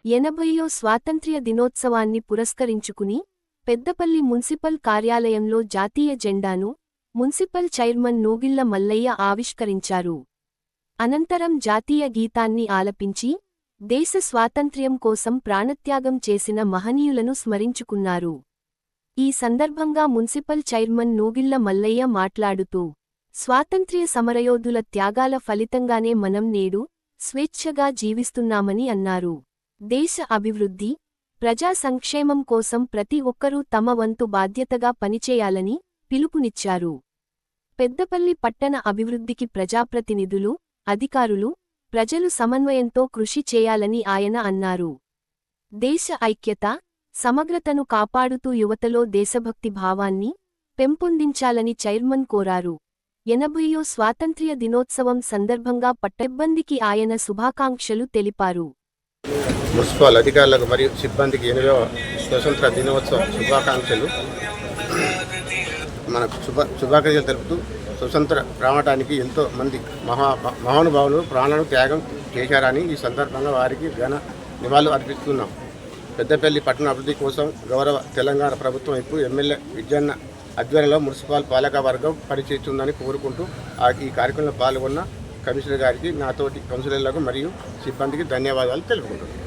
80వ స్వాతంత్ర్య దినోత్సవాన్ని పురస్కరించుకుని పెద్దపల్లి మున్సిపల్ కార్యాలయంలో జాతీయ జెండాను మున్సిపల్ చైర్మన్ నూగిళ్ల మల్లయ్య ఆవిష్కరించారు. అనంతరం జాతీయ గీతాన్ని ఆలపించి దేశ స్వాతంత్ర్యం కోసం ప్రాణత్యాగం చేసిన మహనీయులను స్మరించుకున్నారు. ఈ సందర్భంగా మున్సిపల్ చైర్మన్ నూగిళ్ల మల్లయ్య మాట్లాడుతూ, స్వాతంత్ర్య సమరయోధుల త్యాగాల ఫలితంగానే మనం నేడు స్వేచ్ఛగా జీవిస్తున్నామని అన్నారు. దేశ అభివృద్ధి, ప్రజా సంక్షేమం కోసం ప్రతి ఒక్కరూ తమ వంతు బాధ్యతగా పనిచేయాలని పిలుపునిచ్చారు. పెద్దపల్లి పట్టణ అభివృద్ధికి ప్రజాప్రతినిధులు, అధికారులు, ప్రజలు సమన్వయంతో కృషి చేయాలని ఆయన అన్నారు. దేశ ఐక్యత, సమగ్రతను కాపాడుతూ యువతలో దేశభక్తి భావాన్ని పెంపొందించాలని చైర్మన్ కోరారు. 80వ స్వాతంత్ర్య దినోత్సవం సందర్భంగా పట్టబ్బందికి ఆయన శుభాకాంక్షలు తెలిపారు. మున్సిపల్ అధికారులకు మరియు సిబ్బందికి 80వ స్వతంత్ర దినోత్సవ శుభాకాంక్షలు. మనకు శుభాకాంక్షలు తెలుపుతూ స్వతంత్ర రావడానికి ఎంతో మంది మహానుభావులు ప్రాణాలను త్యాగం చేశారని ఈ సందర్భంగా వారికి ఘన నివాళులు అర్పిస్తున్నాం. పెద్దపల్లి పట్టణ అభివృద్ధి కోసం గౌరవ తెలంగాణ ప్రభుత్వం ఇప్పుడు ఎమ్మెల్యే విజయన్న ఆధ్వర్యంలో మున్సిపల్ పాలక వర్గం పనిచేస్తుందని కోరుకుంటూ ఈ కార్యక్రమంలో పాల్గొన్న కమిషనర్ గారికి, నాతోటి కౌన్సిలర్లకు మరియు సిబ్బందికి ధన్యవాదాలు తెలుపుకుంటున్నాను.